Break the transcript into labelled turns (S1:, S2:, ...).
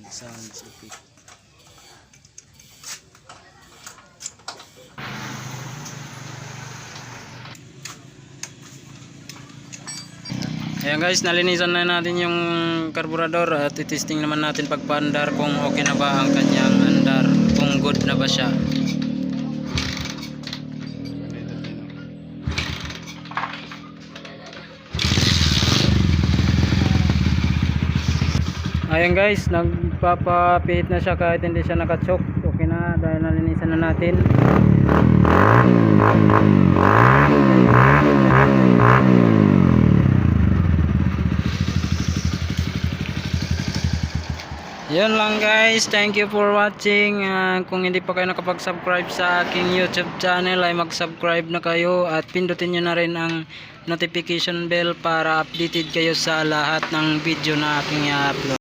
S1: sounds effect. Ayan guys, nalinisan na natin yung carburetor at itesting naman natin pagpaandar kung okay na ba ang kanyang andar, kung good na ba siya. Ayan guys, nagpapapihit na siya kahit hindi siya nakachoke. Okay na dahil nalinisan na natin. Yun lang guys, thank you for watching. Kung hindi pa kayo nakapag-subscribe sa aking YouTube channel ay mag-subscribe na kayo at pindutin nyo na rin ang notification bell para updated kayo sa lahat ng video na aking i-upload.